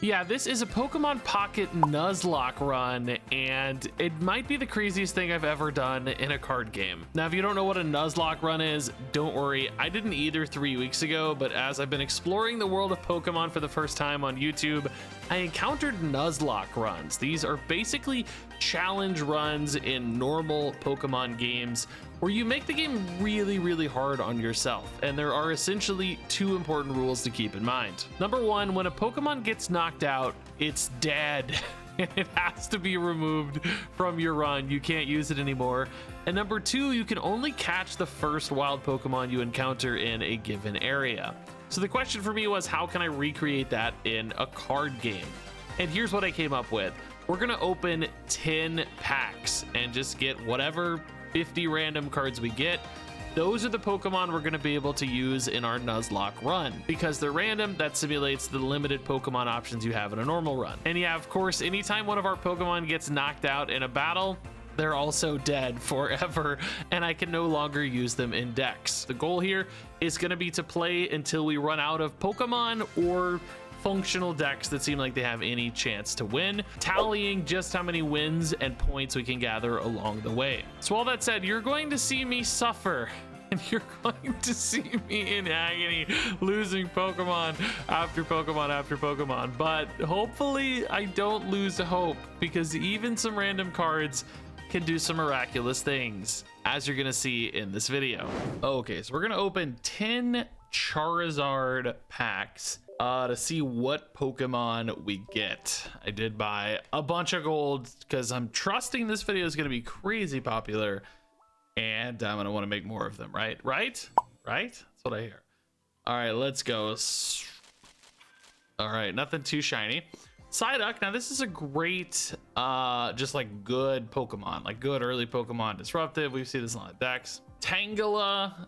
Yeah, this is a Pokemon Pocket Nuzlocke run, and it might be the craziest thing I've ever done in a card game. Now, if you don't know what a Nuzlocke run is, don't worry. I didn't either 3 weeks ago, but as I've been exploring the world of Pokemon for the first time on YouTube, I encountered Nuzlocke runs. These are basically challenge runs in normal Pokemon games where you make the game really, really hard on yourself. And there are essentially two important rules to keep in mind. Number one, when a Pokemon gets knocked out, it's dead. And it has to be removed from your run. You can't use it anymore. And number two, you can only catch the first wild Pokemon you encounter in a given area. So the question for me was, how can I recreate that in a card game? And here's what I came up with. We're gonna open 10 packs and just get whatever 50 random cards we get. Those are the Pokemon we're gonna be able to use in our Nuzlocke run. Because they're random, that simulates the limited Pokemon options you have in a normal run. And yeah, of course, anytime one of our Pokemon gets knocked out in a battle, they're also dead forever, and I can no longer use them in decks. The goal here is gonna be to play until we run out of Pokemon or functional decks that seem like they have any chance to win, tallying just how many wins and points we can gather along the way. So all that said, you're going to see me suffer, and you're going to see me in agony, losing Pokemon after Pokemon after Pokemon. But hopefully I don't lose hope, because even some random cards can do some miraculous things, as you're gonna see in this video. Okay, so we're gonna open 10 Charizard packs to see what Pokemon we get. I did buy a bunch of gold because I'm trusting this video is going to be crazy popular, and I'm going to want to make more of them, right? Right? That's what I hear. All right, let's go. All right, nothing too shiny. Psyduck. Now this is a great just like good Pokemon, like good early Pokemon. Disruptive, we see this in a lot of decks. Tangela,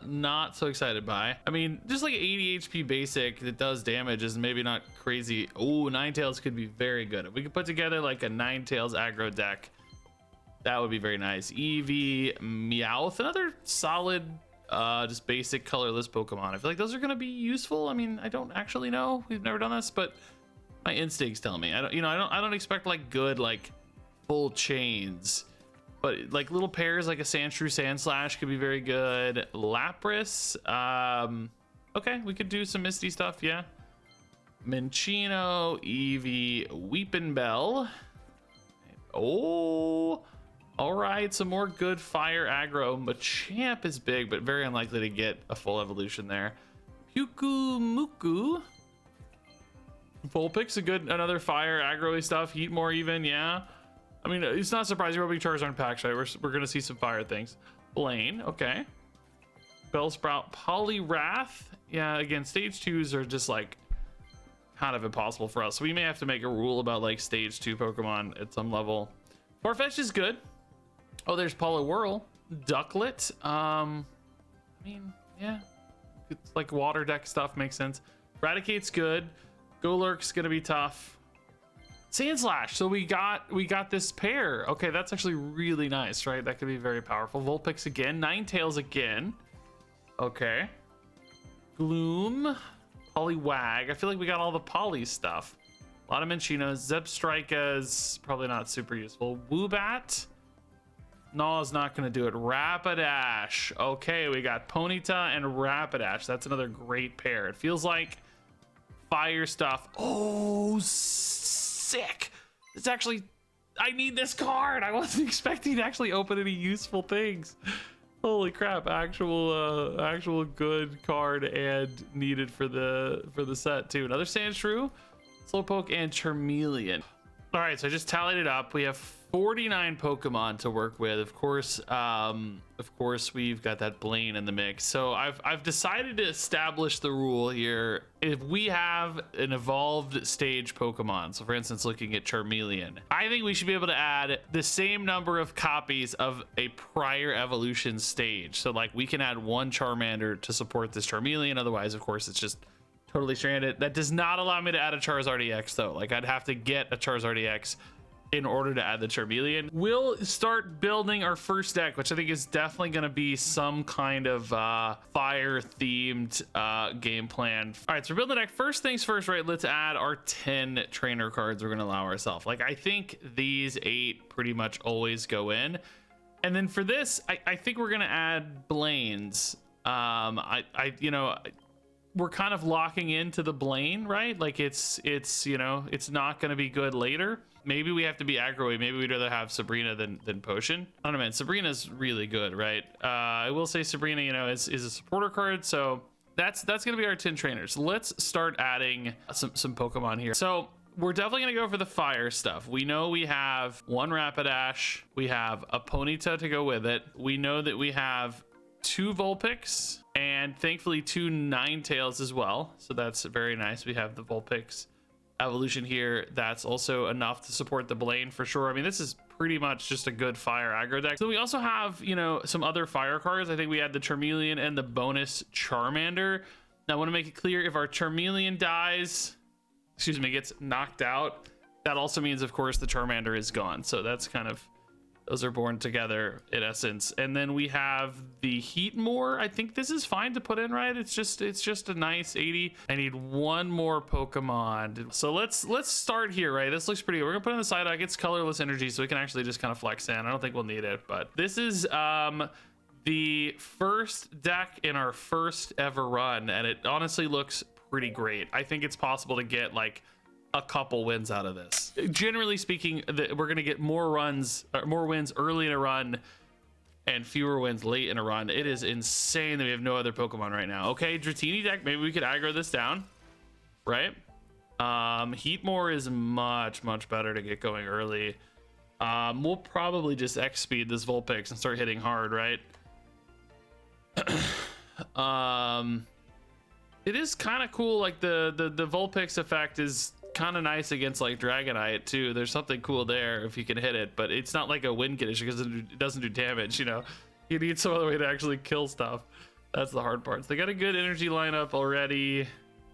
not so excited by. I mean, just like 80 HP basic that does damage is maybe not crazy. Oh, Ninetales could be very good. If we could put together like a Ninetales aggro deck, that would be very nice. Eevee, Meowth, another solid just basic colorless Pokemon. I feel like those are going to be useful. I mean, I don't actually know, we've never done this, but my instincts tell me. I don't expect like good like full chains, but like little pairs like a Sandshrew Sandslash could be very good. Lapras, okay, we could do some Misty stuff, yeah. Minccino, Eevee, Weepinbell. Oh, all right, some more good fire aggro. Machamp is big, but very unlikely to get a full evolution there. Pyukumuku. Vulpix, a good, another fire aggro stuff. Heatmore even, yeah. I mean, it's not surprising we're being Charizard packs, right? We're gonna see some fire things. Blaine, okay. Bellsprout, Poliwrath. Yeah, again, stage 2s are just like kind of impossible for us. So we may have to make a rule about like stage 2 Pokemon at some level. Farfetch is good. Oh, there's Poliwhirl. Ducklet. I mean, yeah. It's like water deck stuff, makes sense. Raticate's good. Golurk's gonna be tough. Sandslash, so we got this pair. Okay, that's actually really nice, right? That could be very powerful. Vulpix again, Ninetales again. Okay. Gloom, Poliwag. I feel like we got all the Poly stuff. A lot of Minchinos. Zebstrika's probably not super useful. Woobat. No, is not gonna do it. Rapidash. Okay, we got Ponyta and Rapidash. That's another great pair. It feels like fire stuff. Oh, sick. It's actually, I need this card. I wasn't expecting to actually open any useful things. Holy crap, actual good card and needed for the set too. Another Sandshrew, Slowpoke, and Charmeleon. All right, so I just tallied it up. We have 49 Pokemon to work with. Of course, we've got that Blaine in the mix. So I've decided to establish the rule here. If we have an evolved stage Pokemon, so for instance, looking at Charmeleon, I think we should be able to add the same number of copies of a prior evolution stage. So like we can add one Charmander to support this Charmeleon. Otherwise, of course, it's just totally stranded. That does not allow me to add a Charizard EX though. Like I'd have to get a Charizard EX in order to add the Charmeleon. We'll start building our first deck, which I think is definitely going to be some kind of fire themed game plan. All right, so we're building the deck. First things first, right? Let's add our 10 trainer cards we're going to allow ourselves. Like, I think these 8 pretty much always go in. And then for this, I think we're going to add Blaine's. You know, we're kind of locking into the Blaine, right? Like it's you know, it's not going to be good later. Maybe we have to be aggro. Maybe we'd rather have Sabrina than Potion. I don't know, man. Sabrina's really good, right? I will say Sabrina, you know, is a supporter card, so that's gonna be our 10 trainers. Let's start adding some Pokemon here. So we're definitely gonna go for the fire stuff. We know we have 1 Rapidash, we have a Ponyta to go with it. We know that we have 2 Vulpix and thankfully 2 Ninetales as well. So that's very nice. We have the Vulpix evolution here. That's also enough to support the Blaine for sure. I mean, this is pretty much just a good fire aggro deck. So we also have, you know, some other fire cards. I think we had the Charmeleon and the bonus Charmander. Now I want to make it clear, if our Charmeleon dies, excuse me, gets knocked out, that also means of course the Charmander is gone. So that's kind of, those are born together in essence. And then we have the Heatmore. I think this is fine to put in, right? It's just a nice 80. I need 1 more Pokemon. So let's start here, right? This looks pretty good. We're gonna put in the side deck. It's colorless energy, so we can actually just kind of flex in. I don't think we'll need it, but this is the first deck in our first ever run, and it honestly looks pretty great. I think it's possible to get like a couple wins out of this. Generally speaking, we're going to get more wins early in a run and fewer wins late in a run. It is insane that we have no other Pokemon right now. Okay, Dratini deck, maybe we could aggro this down, right? Heatmore is much better to get going early. We'll probably just X speed this Vulpix and start hitting hard, right? It is kind of cool, like the Vulpix effect is kind of nice against like Dragonite too. There's something cool there if you can hit it, but it's not like a win condition because it doesn't do damage, you know. You need some other way to actually kill stuff. That's the hard part. So they got a good energy lineup already.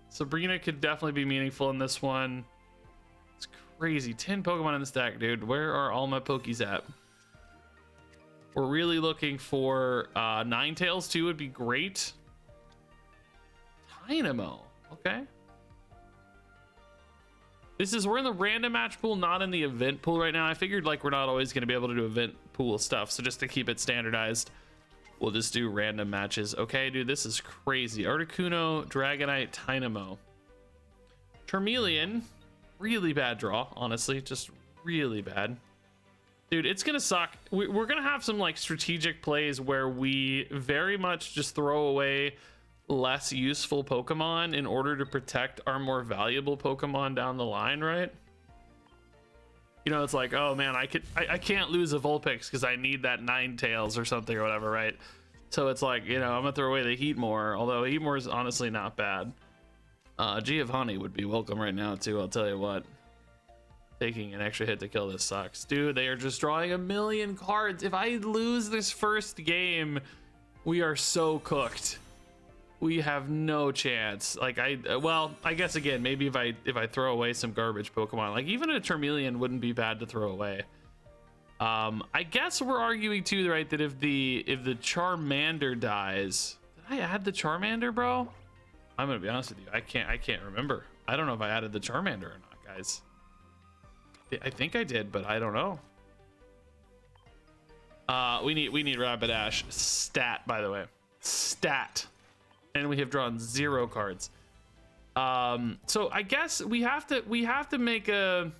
Sabrina could definitely be meaningful in this one. It's crazy. 10 Pokemon in this deck, dude. Where are all my Pokies at? We're really looking for Ninetales too, would be great. Dynamo, okay. We're in the random match pool, not in the event pool right now. I figured like we're not always going to be able to do event pool stuff, so just to keep it standardized, we'll just do random matches. Okay, dude, this is crazy. Articuno, Dragonite, Dynamo, Charmeleon, really bad draw, honestly, just really bad. Dude, it's gonna suck. We're gonna have some like strategic plays where we very much just throw away less useful Pokemon in order to protect our more valuable Pokemon down the line, right? You know, it's like, oh man, I can't lose a Vulpix because I need that Ninetales or something or whatever, right? So it's like, you know, I'm gonna throw away the Heatmore, although Heatmore is honestly not bad. Giovanni would be welcome right now too, I'll tell you what. Taking an extra hit to kill this sucks. Dude, they are just drawing a million cards. If I lose this first game, we are so cooked. We have no chance. Like well, I guess again, maybe if I throw away some garbage Pokemon, like even a Charmeleon wouldn't be bad to throw away. I guess we're arguing too, right, that if the Charmander dies, did I add the Charmander, bro? I'm gonna be honest with you, I can't remember. I don't know if I added the Charmander or not, guys. I think I did, but I don't know. We need Rapidash stat, by the way, stat. And we have drawn 0 cards. So I guess we have to make a,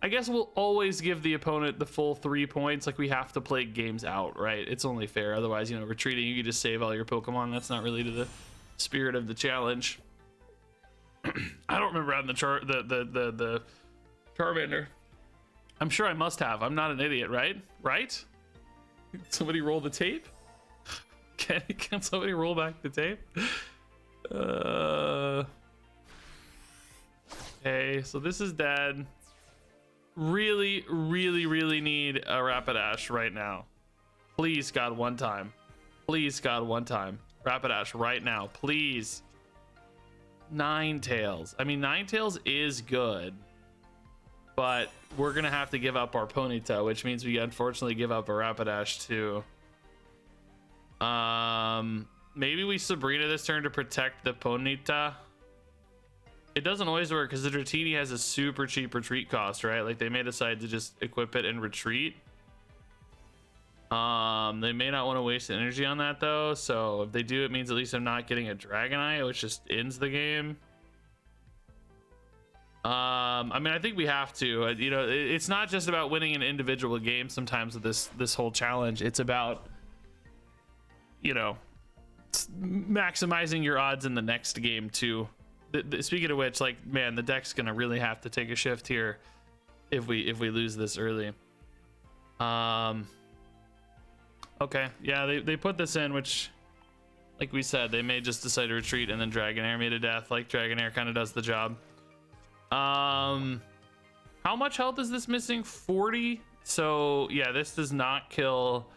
I guess we'll always give the opponent the full 3 points. Like we have to play games out, right? It's only fair. Otherwise, you know, retreating, you can just save all your Pokemon. That's not really to the spirit of the challenge. I don't remember adding the Charmander. I'm sure I must have. I'm not an idiot, right? Right? Somebody roll the tape. Can somebody roll back the tape? Okay, so this is dead. Really need a Rapidash right now. Please, God, one time. Please, God, one time. Rapidash right now, please. Ninetales. I mean, Ninetales is good. but we're gonna have to give up our Ponyta, which means we unfortunately give up a Rapidash too. Maybe we Sabrina this turn to protect the Ponyta. It doesn't always work because the Dratini has a super cheap retreat cost, right? Like they may decide to just equip it and retreat. They may not want to waste energy on that though, so if they do, it means at least I'm not getting a Dragonite, which just ends the game. I mean, I think we have to. You know, it's not just about winning an individual game sometimes with this whole challenge. It's about, you know, maximizing your odds in the next game too. Speaking of which, like, man, the deck's gonna really have to take a shift here if we lose this early. Okay, yeah, they put this in, which, like we said, they may just decide to retreat and then Dragonair me to death, like Dragonair kind of does the job. How much health is this missing? 40. So yeah, this does not kill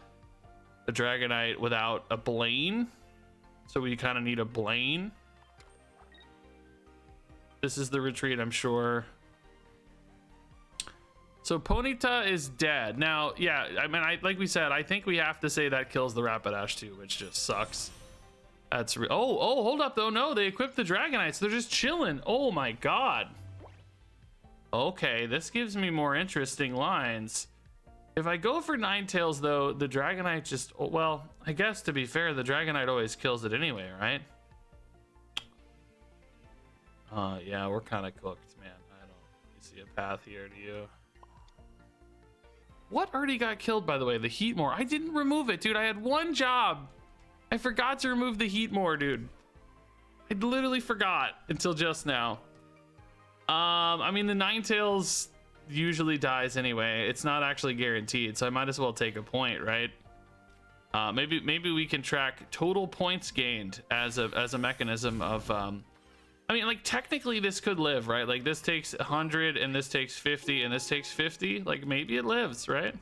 a Dragonite without a Blaine, so we kind of need a Blaine. This is the retreat, I'm sure. So Ponyta is dead now. Yeah, I mean, like we said, I think we have to say that kills the Rapidash too, which just sucks. That's oh, hold up though. No, they equipped the Dragonites. They're just chilling. Oh my god. Okay, this gives me more interesting lines. If I go for Ninetales though, the Dragonite just, well, I guess to be fair, the Dragonite always kills it anyway, right? Yeah, we're kind of cooked, man. I don't see a path here to you. What already got killed, by the way? The Heatmore. I didn't remove it, dude. I had one job. I forgot to remove the Heatmore, dude. I literally forgot until just now. I mean, the Ninetales usually dies anyway. It's not actually guaranteed, so I might as well take a point, right? Maybe we can track total points gained as a mechanism of I mean, like, technically this could live, right? Like, this takes 100 and this takes 50 and this takes 50. Like, maybe it lives, right?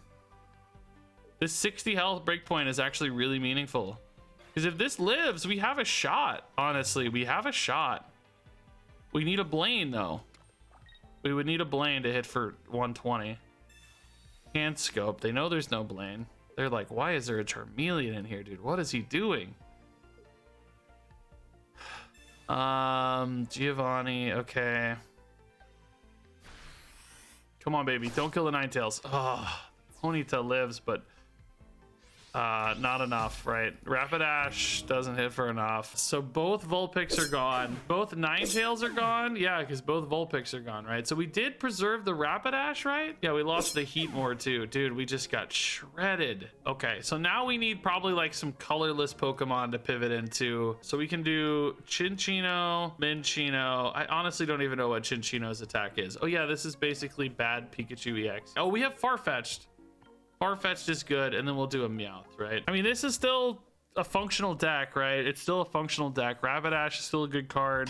This 60 health breakpoint is actually really meaningful, because if this lives, we have a shot. Honestly, we have a shot. We need a Blaine though. We would need a Blaine to hit for 120. Hand scope. They know there's no Blaine. They're like, why is there a Charmeleon in here, dude? What is he doing? Giovanni, okay. Come on, baby. Don't kill the Ninetales. Oh, Ponyta lives, but not enough, right? Rapidash doesn't hit for enough. So both Vulpix are gone. Both Ninetales are gone. Yeah, because both Vulpix are gone, right? So we did preserve the Rapidash, right? Yeah, we lost the Heatmore too. Dude, we just got shredded. Okay, so now we need probably like some colorless Pokemon to pivot into. So we can do Chinchino, Minchino. I honestly don't even know what Chinchino's attack is. Oh yeah, this is basically bad Pikachu EX. Oh, we have Farfetch'd. Farfetch'd is good, and then we'll do a Meowth, right? I mean, this is still a functional deck, right? It's still a functional deck. Rapidash is still a good card.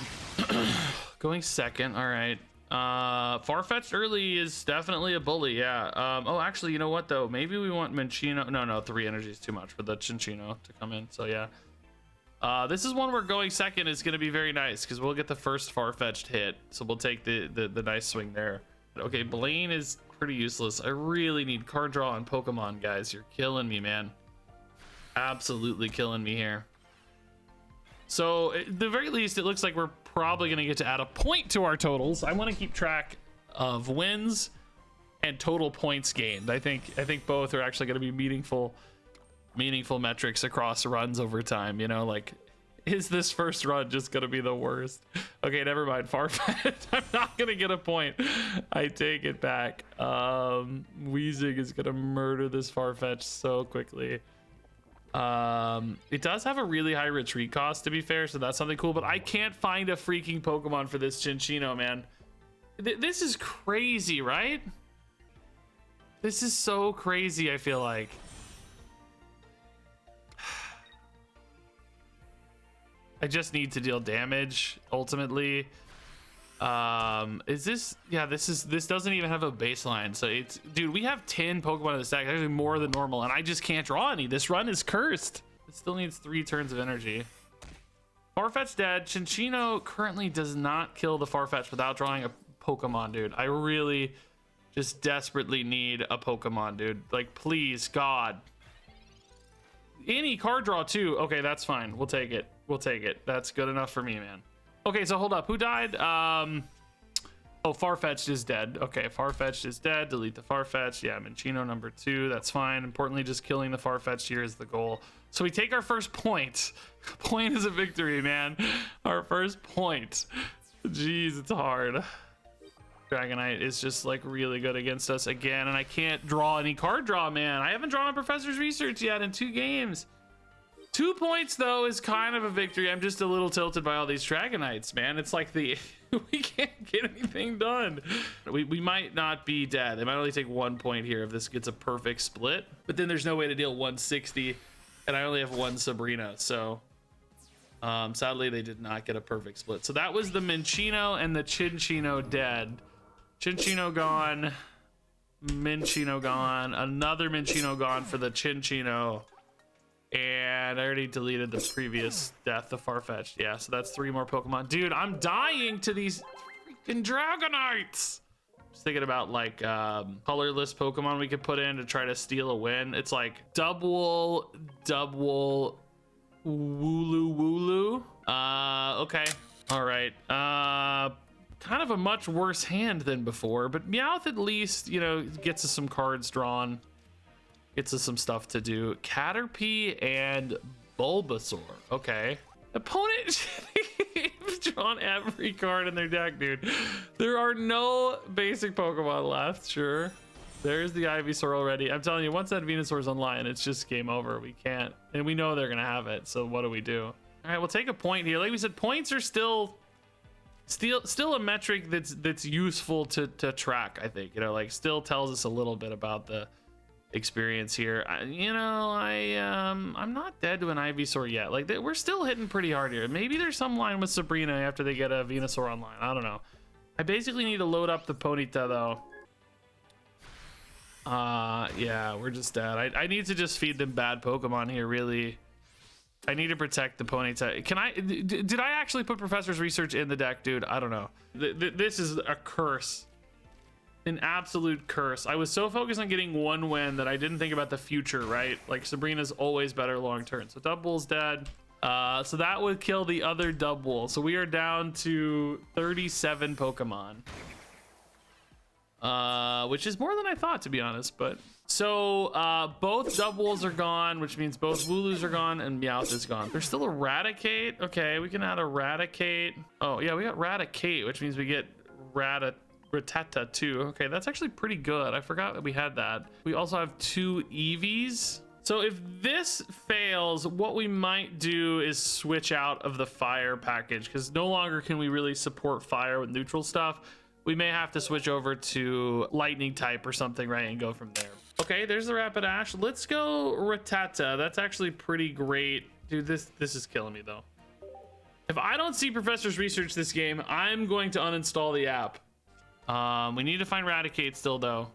Going second, all right. Farfetch'd early is definitely a bully, yeah. Oh, actually, you know what, though? Maybe we want Minchino. No, 3 energy is too much for the Chinchino to come in, so yeah. This is one where going second is going to be very nice, because we'll get the first Farfetch'd hit, so we'll take the nice swing there. Okay, Blaine is pretty useless. I really need card draw on Pokemon, guys. You're killing me, man. Absolutely killing me here. So at the very least, it looks like we're probably going to get to add a point to our totals. I want to keep track of wins and total points gained. I think both are actually going to be meaningful metrics across runs over time. You know, like, is this first run just gonna be the worst? Okay, never mind. Farfetch'd. I'm not gonna get a point. I take it back. Weezing is gonna murder this Farfetch'd so quickly. It does have a really high retreat cost, to be fair, so that's something cool, but I can't find a freaking Pokemon for this Chinchino, man. This is crazy, right? This is so crazy, I feel like. I just need to deal damage ultimately. Is this, yeah, this doesn't even have a baseline. So it's, dude, we have 10 Pokemon in the stack, actually more than normal, and I just can't draw any. This run is cursed. It still needs 3 turns of energy. Farfetch'd dead. Chinchino currently does not kill the Farfetch'd without drawing a Pokemon, dude. I really Just desperately need a Pokemon, dude. Like, please, God. Any card draw, too. Okay, that's fine. We'll take it. We'll take it. That's good enough for me, man. Okay, so hold up. Who died? Oh, Farfetch'd is dead. Okay, Farfetch'd is dead. Delete the Farfetch'd. Yeah, Minccino number 2. That's fine. Importantly, just killing the Farfetch'd here is the goal. So we take our first point. Point is a victory, man. Our first point. Jeez, it's hard. Dragonite is just like really good against us again, and I can't draw any card draw, man. I haven't drawn a Professor's Research yet in 2 games. 2 points, though, is kind of a victory. I'm just a little tilted by all these Dragonites, man. It's like we can't get anything done. We might not be dead. It might only take 1 point here if this gets a perfect split, but then there's no way to deal 160, and I only have 1 Sabrina, so sadly they did not get a perfect split. So that was the Minccino and the Cinccino dead. Cinccino gone, Minccino gone, another Minccino gone for the Cinccino. And I already deleted the previous death, the Farfetch'd. Yeah, so that's 3 more Pokemon. Dude, I'm dying to these freaking Dragonites. Just thinking about like colorless Pokemon we could put in to try to steal a win. It's like double Wooloo Wooloo. Okay. All right. Kind of a much worse hand than before, but Meowth at least, you know, gets us some cards drawn. Gets us some stuff to do. Caterpie and Bulbasaur. Okay. Opponent drawn every card in their deck, dude. There are no basic Pokemon left. Sure. There's the Ivysaur already. I'm telling you, once that Venusaur's online, it's just game over. We can't, and we know they're gonna have it. So what do we do? All right, we'll take a point here. Like we said, points are still a metric that's useful to track. I think, you know, like still tells us a little bit about the experience here. I'm not dead to an Ivysaur yet. Like we're still hitting pretty hard here. Maybe there's some line with Sabrina after they get a Venusaur online. I don't know. I basically need to load up the Ponyta though. Yeah, we're just dead. I need to just feed them bad Pokemon here, really. I need to protect the Ponyta. Did I actually put Professor's Research in the deck, dude? I don't know. This is a curse. An absolute curse. I was so focused on getting 1 win that I didn't think about the future, right? Like Sabrina's always better long term. So Dubwool's dead. So that would kill the other Dubwool. So we are down to 37 Pokemon. Which is more than I thought, to be honest. But so both Dubwools are gone, which means both Wooloos are gone and Meowth is gone. There's still Eradicate. Okay, we can add Eradicate. Oh yeah, we got Raticate, which means we get Rattata too. Okay, that's actually pretty good. I forgot that we had that. We also have 2 Eevees. So if this fails, what we might do is switch out of the fire package, because no longer can we really support fire with neutral stuff. We may have to switch over to lightning type or something, right, and go from there. Okay, there's the Rapidash. Let's go Rattata. That's actually pretty great. Dude, this is killing me though. If I don't see Professor's Research this game, I'm going to uninstall the app. We need to find Raticate still though.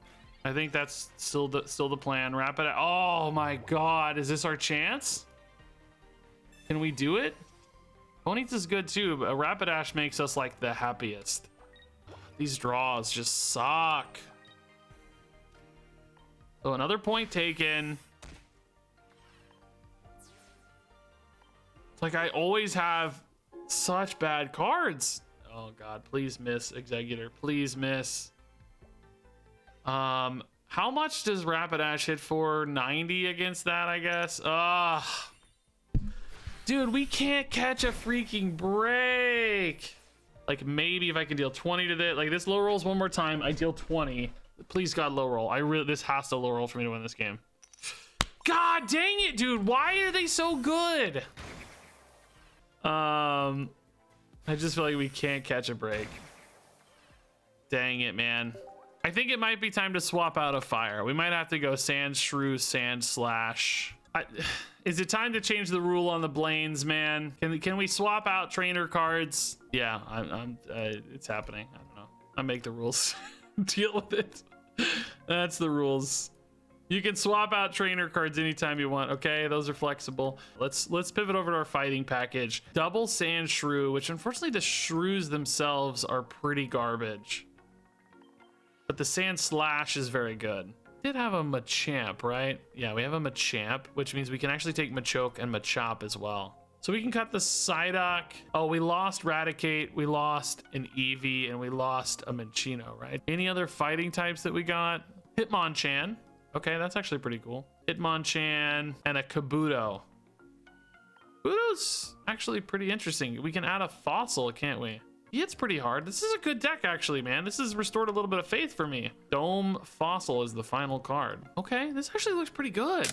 I think that's still the plan. Rapidash. Oh my god, is this our chance? Can we do it? Ponyta's good too, but Rapidash makes us like the happiest. These draws just suck. So another point taken. It's like I always have such bad cards. Oh god, please miss Executor. Please miss. How much does Rapidash hit for? 90 against that, I guess. Dude, we can't catch a freaking break. Like maybe if I can deal 20 to this, like this low rolls one more time, I deal 20. Please God, low roll. This has to low roll for me to win this game. God dang it, dude. Why are they so good? I just feel like we can't catch a break. Dang it, man. I think it might be time to swap out a fire. We might have to go Sand Shrew, Sand Slash. Is it time to change the rule on the Blaines, man? Can we swap out trainer cards? Yeah, it's happening. I don't know. I make the rules. Deal with it. That's the rules. You can swap out trainer cards anytime you want. Okay, those are flexible. Let's pivot over to our fighting package. Double Sand Shrew, which unfortunately the Shrews themselves are pretty garbage. but the Sand Slash is very good. Did have a Machamp, right? Yeah, we have a Machamp, which means we can actually take Machoke and Machop as well. So we can cut the Psyduck. Oh, we lost Raticate, we lost an Eevee, and we lost a Minccino, right? Any other fighting types that we got? Hitmonchan. Okay, that's actually pretty cool. Hitmonchan and a Kabuto. Kabuto's actually pretty interesting. We can add a Fossil, can't we? He hits pretty hard. This is a good deck, actually, man. This has restored a little bit of faith for me. Dome Fossil is the final card. Okay, this actually looks pretty good.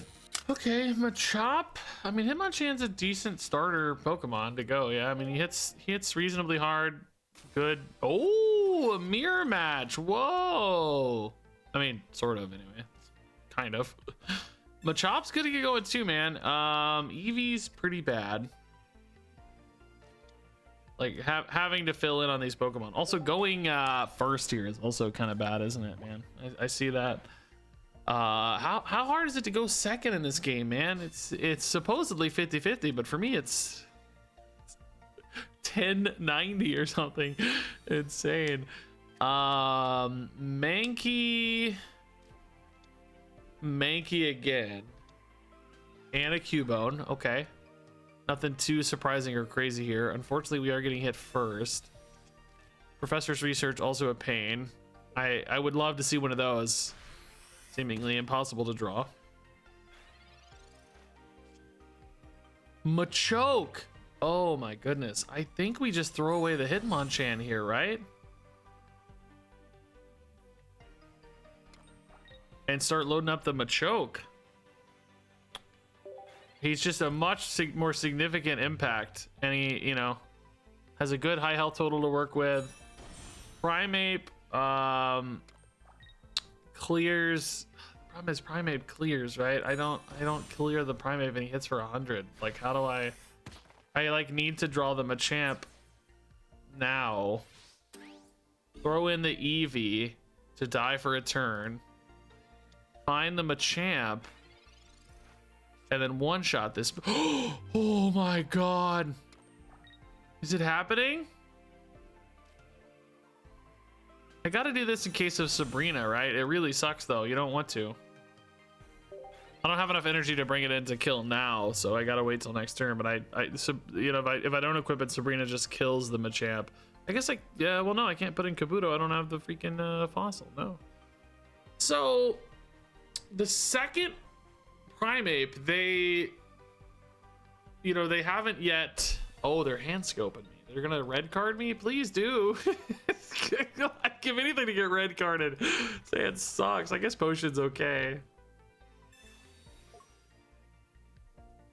Okay, Machop. I mean, Hitmonchan's a decent starter Pokemon to go. Yeah, I mean, he hits reasonably hard. Good. Oh, a mirror match. Whoa. I mean, sort of, anyway. Kind of. Machop's good to get going too, man. Eevee's pretty bad. Like having to fill in on these Pokemon. Also going first here is also kind of bad, isn't it, man? I see that. How hard is it to go second in this game, man? It's supposedly 50-50, but for me it's 1090 or something. Insane. Mankey again. And a Cubone. Okay. Nothing too surprising or crazy here. Unfortunately, we are getting hit first. Professor's Research, also a pain. I would love to see one of those. Seemingly impossible to draw. Machoke. Oh my goodness. I think we just throw away the Hitmonchan here, right? And start loading up the Machoke. He's just a much more significant impact, and he, you know, has a good high health total to work with. Primeape clears. The problem is Primeape clears, right? I don't clear the Primeape and he hits for 100. Like, how do I like need to draw the Machamp now. Throw in the Eevee to die for a turn. Find the Machamp. And then one-shot this. Oh my god. Is it happening? I gotta do this in case of Sabrina, right? It really sucks though. You don't want to. I don't have enough energy to bring it in to kill now, so I gotta wait till next turn. But you know, if I don't equip it, Sabrina just kills the Machamp. I guess yeah, well no, I can't put in Kabuto. I don't have the freaking fossil, no. So the second Primeape, they haven't yet. Oh, they're hand scoping me. They're gonna red card me. Please do. I'd give anything to get red carded. Sand sucks. I guess Potion's okay.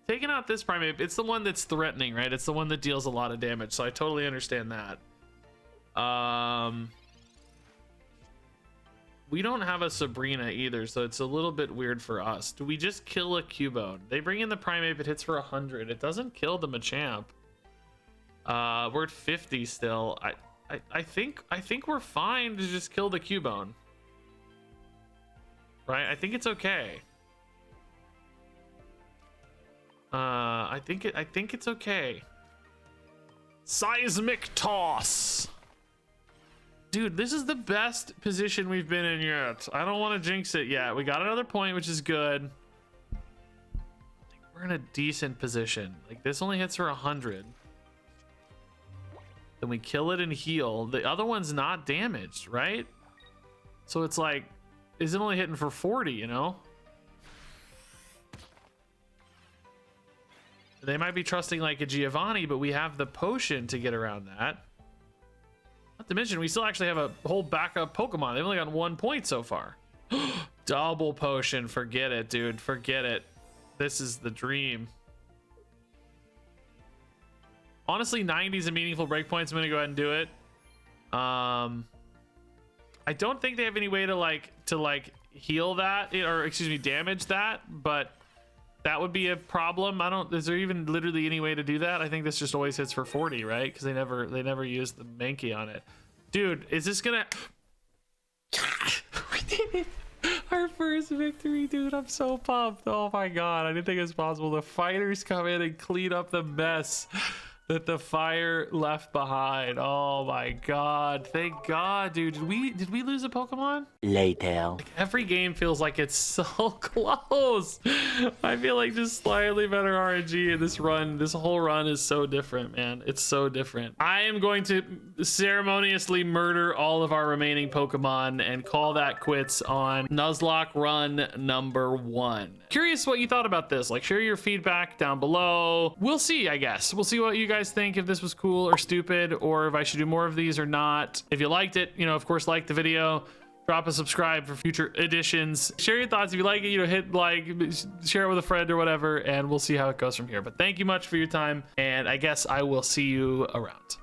Taking out this Primeape, it's the one that's threatening, right? It's the one that deals a lot of damage, so I totally understand that. We don't have a Sabrina either, so it's a little bit weird for us. Do we just kill a Cubone? They bring in the Primeape, it hits for 100. It doesn't kill the Machamp. We're at 50 still. I think we're fine to just kill the Cubone. Right? I think it's okay. I think it's okay. Seismic Toss. Dude, this is the best position we've been in yet. I don't want to jinx it yet. We got another point, which is good. I think we're in a decent position. Like, this only hits for 100. Then we kill it and heal. The other one's not damaged, right? So it's like, is it only hitting for 40, you know? They might be trusting like a Giovanni, but we have the potion to get around that. Not to mention, we still actually have a whole backup Pokemon. They've only gotten 1 point so far. Double potion. Forget it, dude. Forget it. This is the dream. Honestly, 90 is a meaningful breakpoint, so I'm going to go ahead and do it. I don't think they have any way to heal that, or excuse me, damage that, but that would be a problem. Is there even literally any way to do that? I think this just always hits for 40, right? Because they never use the Mankey on it. Dude, is this gonna... We did it! Our first victory, dude. I'm so pumped. Oh my god, I didn't think it was possible. The fighters come in and clean up the mess. that the fire left behind. Oh my god. Thank god, dude. Did we lose a Pokemon? Later. Like, every game feels like it's so close. I feel like just slightly better RNG in this run. This whole run is so different, man. It's so different. I am going to ceremoniously murder all of our remaining Pokemon and call that quits on Nuzlocke run number 1. Curious what you thought about this. Like, share your feedback down below. We'll see, I guess. We'll see what you guys think, if this was cool or stupid, or if I should do more of these or not. If you liked it, you know, of course, like the video. Drop a subscribe for future editions. Share your thoughts. If you like it, you know, hit like, share it with a friend or whatever, and we'll see how it goes from here. But thank you much for your time, and I guess I will see you around.